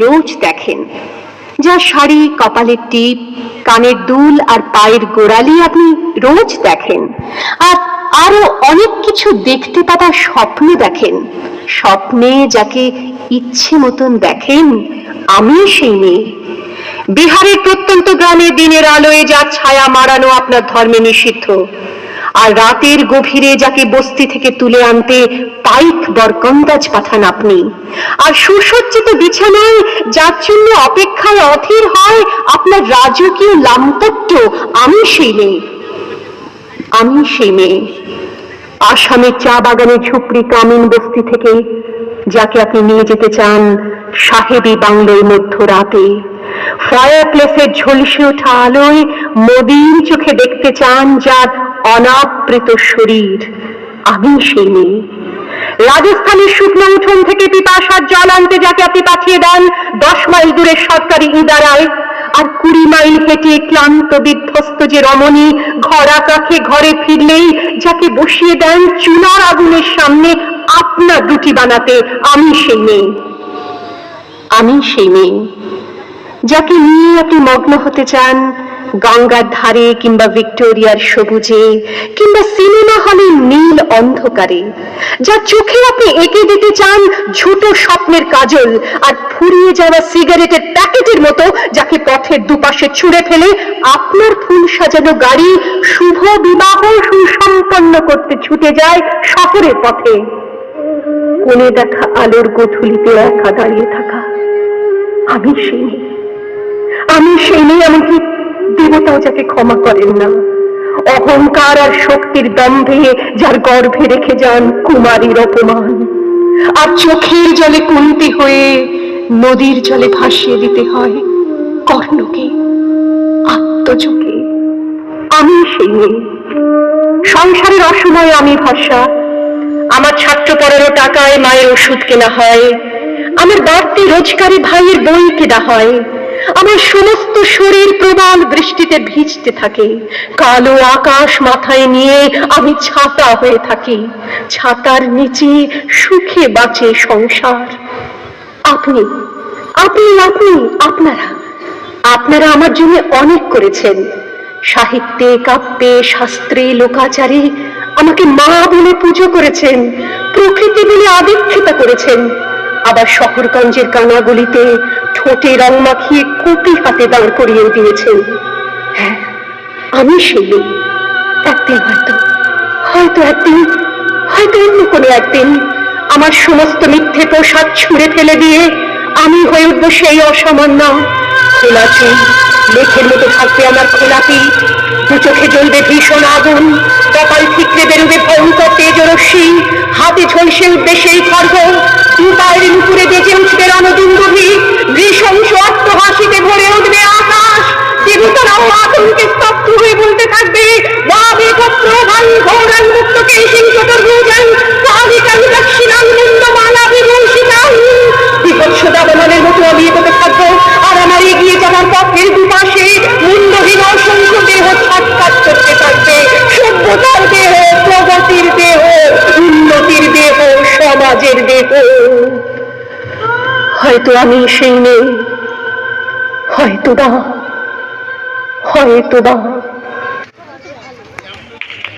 রোজ দেখেন, যার শাড়ি, কপালের টিপ, কানের দুল আর পায়ের গোড়ালি আপনি রোজ দেখেন, আর আরো অনেক কিছু দেখতে পাওয়ার স্বপ্ন দেখেন। স্বপ্নে যাকে ইচ্ছে মতন দেখেন, আমি সেই মেয়ে। বিহারের প্রত্যন্ত গ্রামে দিনের আলোয় যার ছায়া মারানো আপনার ধর্মে নিষিদ্ধ, আর রাতের গভীরে যাকে বস্তি থেকে তুলে আনতে পাইক বরকন্দাজ পাঠান আপনি, আর সুসজ্জিত বিছানায় যার জন্য অপেক্ষায় অধীর হয় আপনার রাজকীয় লামপট্য, আমি সেই মেয়ে। আমি সেই মেয়ে। আসামের চা বাগানে ঝুপড়ি কামিন বস্তি থেকে যাকে আপনি নিয়ে যেতে চান সাহেবী বাংলোয় মধ্যরাতে, ফায়ার প্লেসের ঝলসে ওঠা আলোয় মদির চোখে দেখতে চান যার অনাবৃত শরীর, আমি সেই মেয়ে। রাজস্থানের শুকনো উঠোন থেকে পিপাসার জল আনতে যাকে আপনি পাঠিয়ে দেন 10 মাইল দূরের সরকারি ইদারায়, আর 20 মাইল হেঁটে ক্লান্ত বিধ্বস্ত যে রমণী ঘর আকাশে ঘরে ফিরলেই যাকে বসিয়ে দেন চুলার আগুনের সামনে আপনার রুটি বানাতে, আমি সেই মেয়ে। আমি সেই মেয়ে যাকে নিয়ে আপনি মগ্ন হতে চান গঙ্গার ধারে কিংবা ভিক্টোরিয়ার সবুজে কিংবা সিনেমা হলের নীল অন্ধকারে, যার চোখে আপনি এঁকে দিতে চান ছোট স্বপ্নের কাজল, আর ফুরিয়ে যাওয়া সিগারেটের প্যাকেটের মতো যাকে পথের দুপাশে ছুঁড়ে ফেলে আপনার ফুল সাজানো গাড়ি শুভ বিবাহ সুসম্পন্ন করতে ছুটে যায় শহরের পথে। কোণে দেখা আলোর গোধূলিতে একা দাঁড়িয়ে থাকা, আমি সেই মেয়ে। আমি সেই মেয়ে, এমনকি দেবতাও যাকে ক্ষমা করেন না, অহংকার আর শক্তির দম্ভে যার গর্ভে রেখে যান কুমারীর অপমান, আর চোখের জলে কুন্তি হয়ে নদীর জলে ভাসিয়ে দিতে হয় কর্ণকে, আত্মযোগে। আমি সেই মেয়ে। সংসারের অসময়ে আমি ভাষা, আমার ছাত্র পড়ানো টাকায় মায়ের ওষুধ কেনা হয়, আমার বাড়তি রোজগারি ভাইয়ের বই কেনা হয়, আমার সমস্ত শরীর প্রবল বৃষ্টিতে ভিজতে থাকে, কালো আকাশ মাথায় নিয়ে আমি ছাতা হয়ে থাকি, ছাতার নিচে সুখে বাঁচে সংসার। আপনি আপনি আপনি আপনারা আপনারা আমার জন্য অনেক করেছেন। সাহিত্যে, কাব্যে, শাস্ত্রে, লোকাচারে আমাকে মা বলে পুজো করেছেন, প্রকৃতি বলে আদিক্ষেতা করেছেন, আবার শহরগঞ্জের কানাগলিতে ঠোঁটে রং মাখিয়ে কুপি হাতে দাঁড় করিয়ে দিয়েছেন। হ্যাঁ, আমি সেই মেয়ে। একদিন হয়তো অন্য কোনো একদিন আমার সমস্ত মিথ্যে প্রসাদ ছুঁড়ে ফেলে দিয়ে আমি হয়ে উঠবো সেই অসামান্য। খোলা চুল, লেখের মতো থাকবে আমার খোলা পিঠ, দু চোখে জ্বলবে ভীষণ আগুন, কপাল ঠিকরে বেরোবে ভয়ঙ্কর তেজরশ্মি, হাতে ঝলসে উঠবে সেই খড়গ, দু পায়ের উপরে বেজে উঠবে রণদুন্দুভি, নৃশংস অট্টহাসিতে ভরে উঠবে আকাশ, দেবতারাও আতঙ্কে স্তব্ধ হয়ে বলতে থাকবে বাবে প্রভাং ঘোরাং মুক্তকে সিংহতর্ভুজাং কালিকাং দক্ষিণাং মুন্ডমালা বিভূষিতাং। বিভৎস দাবানলের মতো আমি এগোতে থাকবো, আর আমার এগিয়ে যাওয়ার পথের দুপাশে মুন্ডহীন অসংখ্য দেহ ছটফট করতে থাকবে। সভ্যতার দেহ, প্রগতির দেহ, উন্নতির দেহ, সমাজের দেহ। হয়তো আমি সেই মেয়ে, হয়তো বা